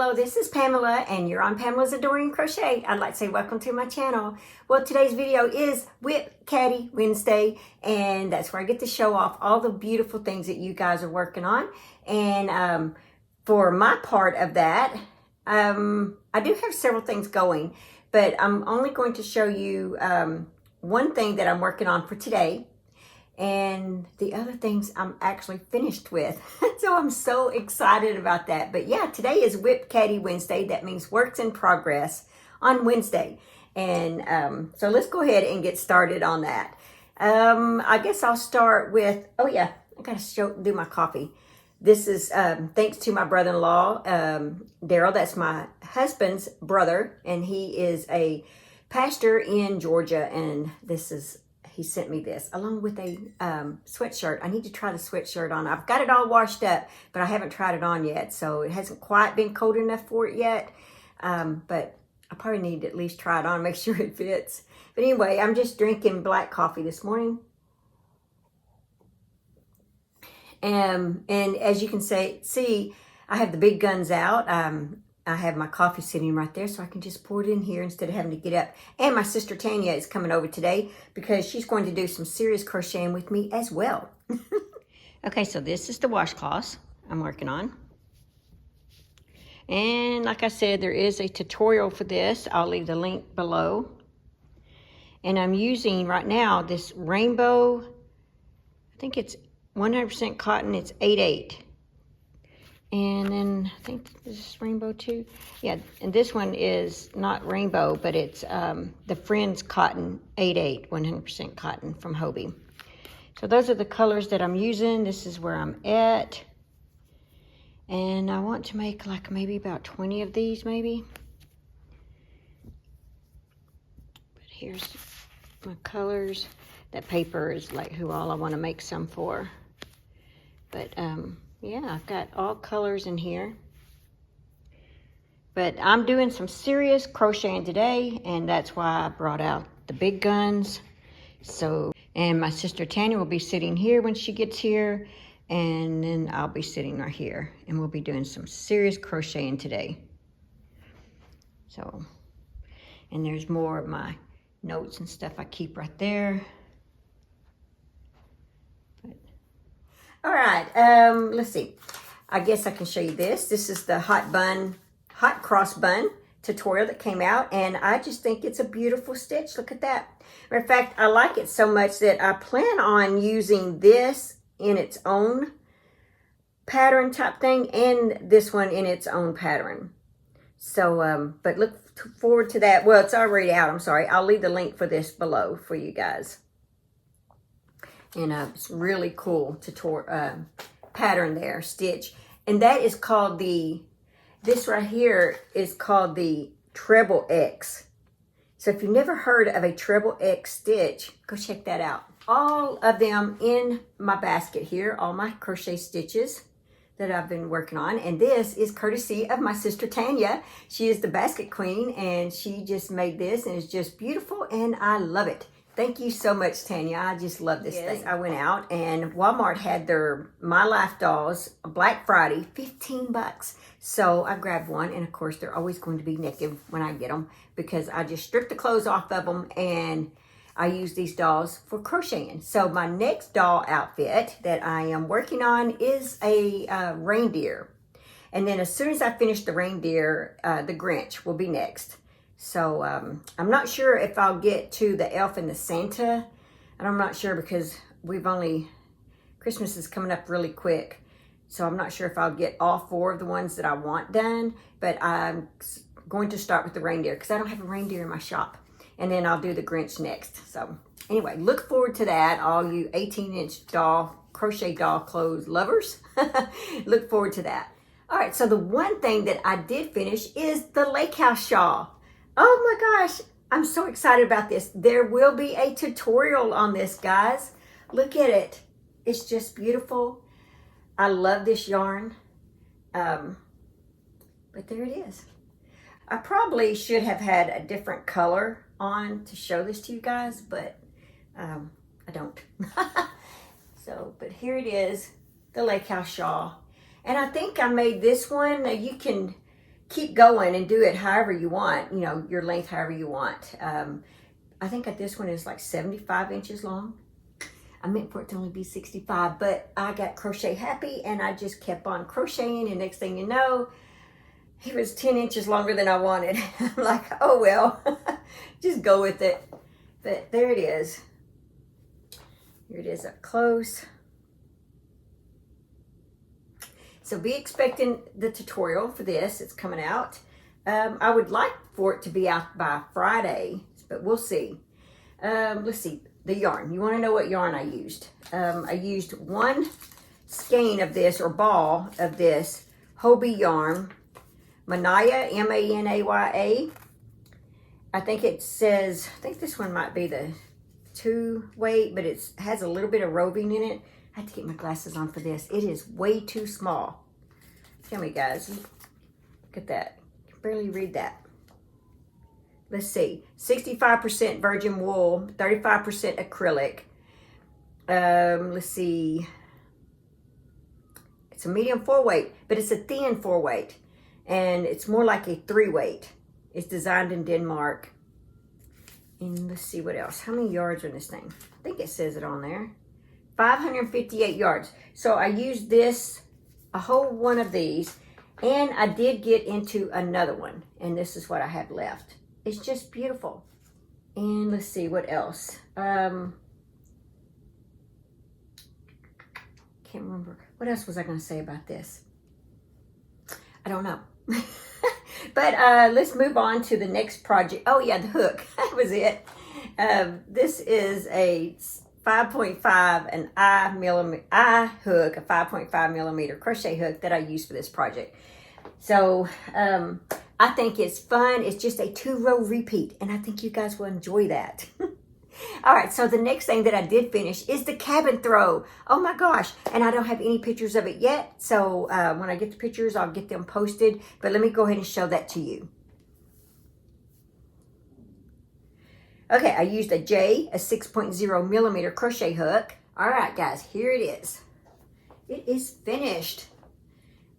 Hello, this is Pamela and you're on Pamela's Adoring Crochet. I'd like to say welcome to my channel. Well, today's video is WIP Caddy Wednesday, and that's where I get to show off all the beautiful things that you guys are working on. And for my part of that, I do have several things going, but I'm only going to show you one thing that I'm working on for today. And the other things I'm actually finished with. So I'm so excited about that. But yeah, today is WIP Caddy Wednesday. That means works in progress on Wednesday. And so let's go ahead and get started on that. I guess I'll start with, oh yeah, I gotta do my coffee. This is thanks to my brother-in-law, Daryl. That's my husband's brother, and he is a pastor in Georgia. And he sent me this along with a sweatshirt. I need to try the sweatshirt on. I've got it all washed up, but I haven't tried it on yet. So it hasn't quite been cold enough for it yet. But I probably need to at least try it on, make sure it fits. But anyway, I'm just drinking black coffee this morning. And as you can see, I have the big guns out. I have my coffee sitting right there, so I can just pour it in here instead of having to get up. And my sister Tanya is coming over today because she's going to do some serious crocheting with me as well. Okay, so this is the washcloths I'm working on. And like I said, there is a tutorial for this. I'll leave the link below. And I'm using right now this rainbow, I think it's 100% cotton, it's 8/8. And then I think this is rainbow too. Yeah, and this one is not rainbow, but it's the Friends Cotton 8/8, 100% cotton from Hobie. So those are the colors that I'm using. This is where I'm at. And I want to make like maybe about 20 of these maybe. But here's my colors. That paper is like who all I want to make some for. But yeah, I've got all colors in here. But I'm doing some serious crocheting today, and that's why I brought out the big guns. So, and my sister Tanya will be sitting here when she gets here, and then I'll be sitting right here, and we'll be doing some serious crocheting today. So, and there's more of my notes and stuff I keep right there. All right, let's see. I guess I can show you this. This is the hot cross bun tutorial that came out, and I just think it's a beautiful stitch. Look at that. Matter of fact, I like it so much that I plan on using this in its own pattern type thing and this one in its own pattern. So, but look forward to that. Well, it's already out, I'm sorry. I'll leave the link for this below for you guys. And it's really cool pattern there, stitch. And that is called this right here is called the treble X. So if you've never heard of a treble X stitch, go check that out. All of them in my basket here, all my crochet stitches that I've been working on. And this is courtesy of my sister Tanya. She is the basket queen, and she just made this, and it's just beautiful, and I love it. Thank you so much, Tanya. I just love this thing. I went out and Walmart had their My Life dolls Black Friday, 15 bucks. So I grabbed one, and of course they're always going to be naked when I get them because I just stripped the clothes off of them and I use these dolls for crocheting. So my next doll outfit that I am working on is a reindeer. And then as soon as I finish the reindeer, the Grinch will be next. So I'm not sure if I'll get to the elf and the Santa, and I'm not sure because Christmas is coming up really quick. So I'm not sure if I'll get all 4 of the ones that I want done, but I'm going to start with the reindeer because I don't have a reindeer in my shop. And then I'll do the Grinch next. So anyway, look forward to that, all you 18-inch crochet doll clothes lovers. Look forward to that. All right, so the one thing that I did finish is the lake house shawl. Oh my gosh, I'm so excited about this. There will be a tutorial on this, guys. Look at it. It's just beautiful. I love this yarn. But there it is. I probably should have had a different color on to show this to you guys, but I don't. So, but here it is, the lake house shawl. And I think I made this one. You can keep going and do it however you want, you know, your length however you want. I think that this one is like 75 inches long. I meant for it to only be 65, but I got crochet happy and I just kept on crocheting, and next thing you know, it was 10 inches longer than I wanted. I'm like, oh well, just go with it. But there it is. Here it is up close. So be expecting the tutorial for this. It's coming out. I would like for it to be out by Friday, but we'll see. Let's see, the yarn. You want to know what yarn I used? I used one skein of this, or ball of this, Hobie yarn. Manaya, M-A-N-A-Y-A. I think it says, I think this one might be the 2 weight, but it has a little bit of roving in it. I have to get my glasses on for this. It is way too small. Tell me, guys. Look at that. I can barely read that. Let's see. 65% virgin wool, 35% acrylic. Let's see. It's a medium 4-weight, but it's a thin 4-weight. And it's more like a 3-weight. It's designed in Denmark. And let's see what else. How many yards are in this thing? I think it says it on there. 558 yards. So I used this, a whole one of these, and I did get into another one. And this is what I have left. It's just beautiful. And let's see what else. Can't remember. What else was I going to say about this? I don't know. But let's move on to the next project. Oh yeah, the hook. That was it. This is a 5.5 an I hook, a 5.5 millimeter crochet hook that I use for this project. So I think it's fun. It's just a 2-row repeat, and I think you guys will enjoy that. All right, so the next thing that I did finish is the cabin throw. Oh my gosh, and I don't have any pictures of it yet. So when I get the pictures, I'll get them posted. But let me go ahead and show that to you. Okay, I used a 6.0 millimeter crochet hook. All right, guys, here it is. It is finished.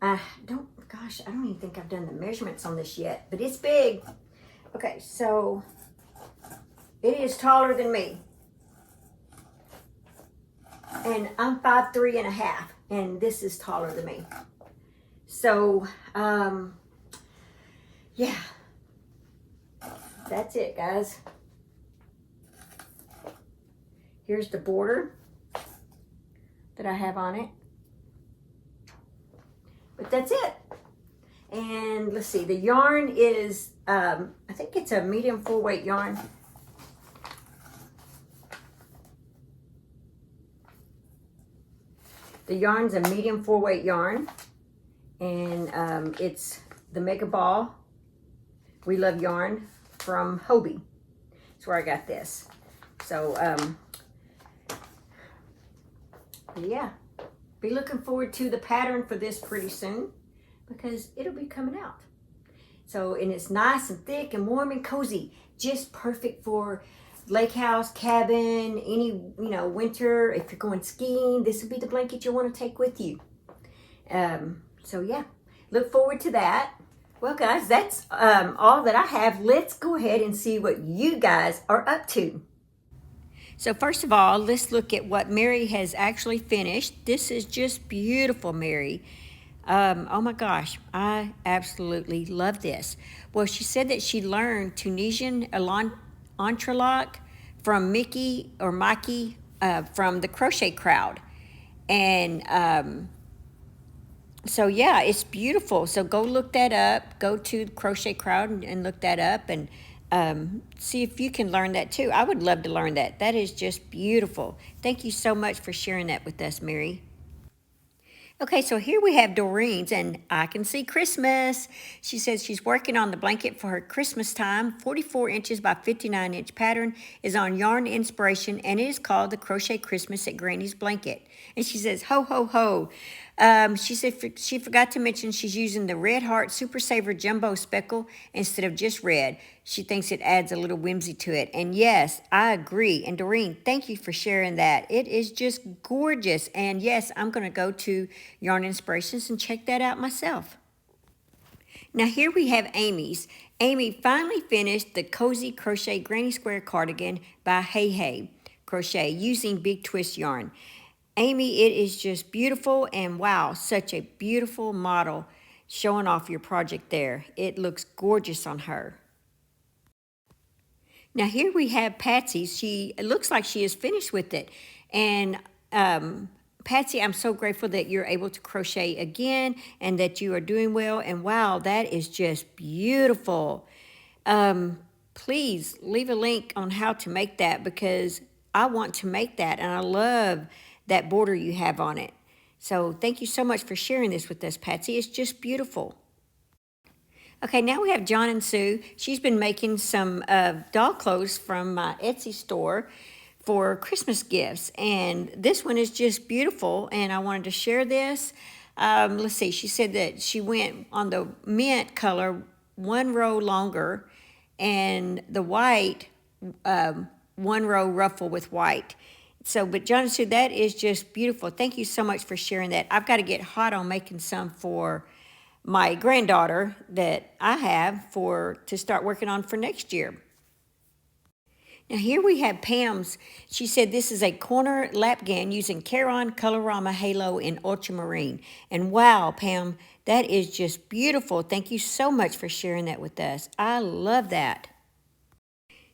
I don't even think I've done the measurements on this yet, but it's big. Okay, so it is taller than me. And I'm 5'3.5", and this is taller than me. So, yeah. That's it, guys. Here's the border that I have on it. But that's it. And let's see, the yarn is, I think it's a medium 4-weight yarn. The yarn's a medium 4-weight yarn. And it's the Mega Ball We Love Yarn from Hobie. That's where I got this. So, yeah, be looking forward to the pattern for this pretty soon, because it'll be coming out. So, and it's nice and thick and warm and cozy, just perfect for lake house, cabin, any, winter. If you're going skiing, this will be the blanket you'll want to take with you. So yeah, look forward to that. Well, guys, that's all that I have. Let's go ahead and see what you guys are up to. So first of all, let's look at what Mary has actually finished. This is just beautiful, Mary. Oh my gosh, I absolutely love this. Well, she said that she learned Tunisian entrelac from Mikey from the Crochet Crowd. And so yeah, it's beautiful. So go look that up. Go to the Crochet Crowd and look that up, and see if you can learn that too. I would love to learn that. That is just beautiful. Thank you so much for sharing that with us, Mary. Okay, so here we have Doreen's, and I can see Christmas. She says she's working on the blanket for her Christmas time. 44 inches by 59 inch pattern is on Yarn Inspiration, and it is called the Crochet Christmas at Granny's Blanket. And she says, ho, ho, ho. She said she forgot to mention she's using the Red Heart Super Saver Jumbo Speckle instead of just red. She thinks it adds a little whimsy to it. And yes, I agree. And Doreen, thank you for sharing that. It is just gorgeous. And yes, I'm going to go to Yarn Inspirations and check that out myself. Now here we have Amy's. Amy finally finished the Cozy Crochet Granny Square Cardigan by Hey Crochet using Big Twist yarn. Amy, it is just beautiful, and wow, such a beautiful model showing off your project there. It looks gorgeous on her. Now here we have Patsy. It looks like she is finished with it. And Patsy, I'm so grateful that you're able to crochet again and that you are doing well. And wow, that is just beautiful. Please leave a link on how to make that, because I want to make that, and I love that border you have on it. So thank you so much for sharing this with us, Patsy. It's just beautiful. Okay, now we have John and Sue. She's been making some doll clothes from my Etsy store for Christmas gifts, and this one is just beautiful, and I wanted to share this. Let's see, she said that she went on the mint color 1 row longer, and the white 1 row ruffle with white. So, but John and Sue, that is just beautiful. Thank you so much for sharing that. I've got to get hot on making some for my granddaughter that I have to start working on for next year. Now here we have Pam's. She said this is a corner lapgan using Caron Colorama Halo in ultramarine. And wow, Pam, that is just beautiful. Thank you so much for sharing that with us. I love that.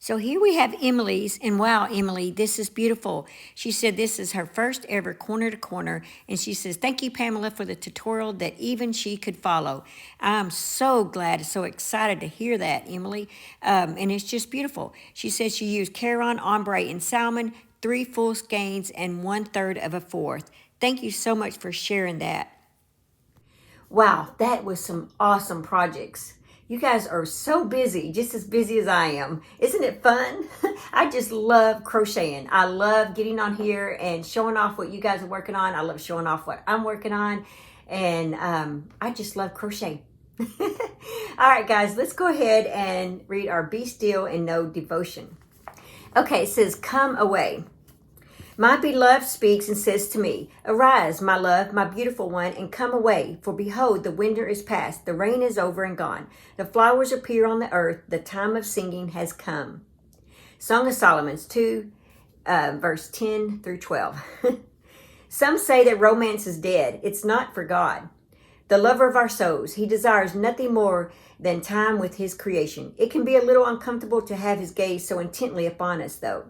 So here we have Emily's, and wow, Emily, this is beautiful. She said this is her first ever corner to corner, and she says, thank you, Pamela, for the tutorial that even she could follow. I'm so glad, so excited to hear that, Emily, and it's just beautiful. She says she used Caron, Ombre, and Salmon, 3 full skeins, and 1/3 of a fourth. Thank you so much for sharing that. Wow, that was some awesome projects. You guys are so busy, just as busy as I am. Isn't it fun? I just love crocheting. I love getting on here and showing off what you guys are working on. I love showing off what I'm working on. And I just love crochet. All right, guys, let's go ahead and read our Be Still and Know devotion. Okay, it says, come away. My beloved speaks and says to me, arise, my love, my beautiful one, and come away. For behold, the winter is past, the rain is over and gone. The flowers appear on the earth, the time of singing has come. Song of Solomon 2, verse 10 through 12. Some say that romance is dead. It's not for God. The lover of our souls, he desires nothing more than time with his creation. It can be a little uncomfortable to have his gaze so intently upon us, though.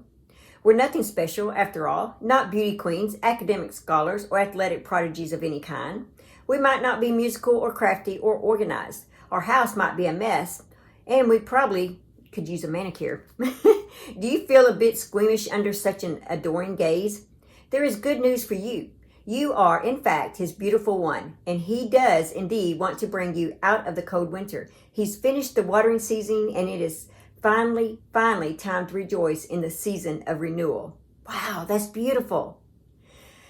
We're nothing special, after all, not beauty queens, academic scholars, or athletic prodigies of any kind. We might not be musical or crafty or organized. Our house might be a mess, and we probably could use a manicure. Do you feel a bit squeamish under such an adoring gaze? There is good news for you. You are, in fact, his beautiful one, and he does indeed want to bring you out of the cold winter. He's finished the watering season, and it is finally time to rejoice in the season of renewal. Wow, that's beautiful.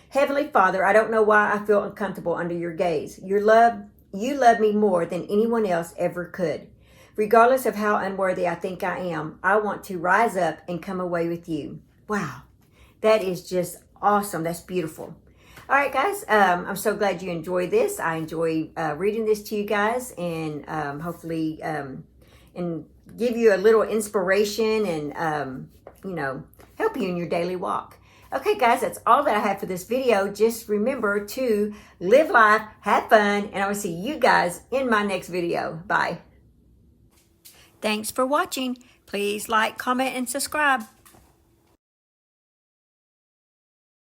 Heavenly Father, I don't know why I feel uncomfortable under your gaze. You love me more than anyone else ever could. Regardless of how unworthy I think I am, I want to rise up and come away with you. Wow, that is just awesome. That's beautiful. All right, guys, I'm so glad you enjoyed this. I enjoy reading this to you guys, and hopefully and give you a little inspiration and, help you in your daily walk. Okay, guys, that's all that I have for this video. Just remember to live life, have fun, and I will see you guys in my next video. Bye. Thanks for watching. Please like, comment, and subscribe.